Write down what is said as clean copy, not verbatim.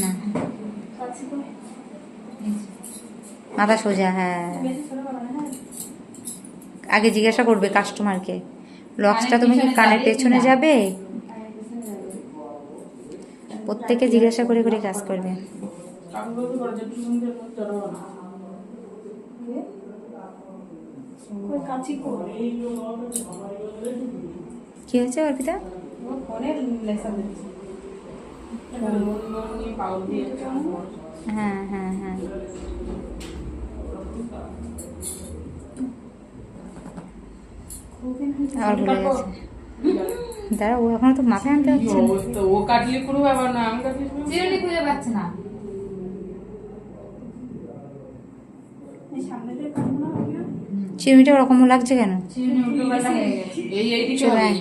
না মাথা সোজা। হ্যাঁ, আগে জিজ্ঞাসা করবে কাস্টমারকে, লক্সটা তুমি কি কানের পেছনে যাবে? প্রত্যেকে জিজ্ঞাসা করে করে কাজ করবে। কি হয়েছে অর্পিতা? হ্যাঁ হ্যাঁ হ্যাঁ, আবার ভুলে গেছে। দাঁড়া, ও এখনো তো মাথায় আনতে হচ্ছে। ও কাটলে কোনো ব্যাপার না, আমি কাটলে চিরুনি খুঁজে পাচ্ছে না। চিরুনিটা ওরকম লাগছে কেন? চিরুনি উল্টো পাল্টা হয়ে গেছে। এইদিকে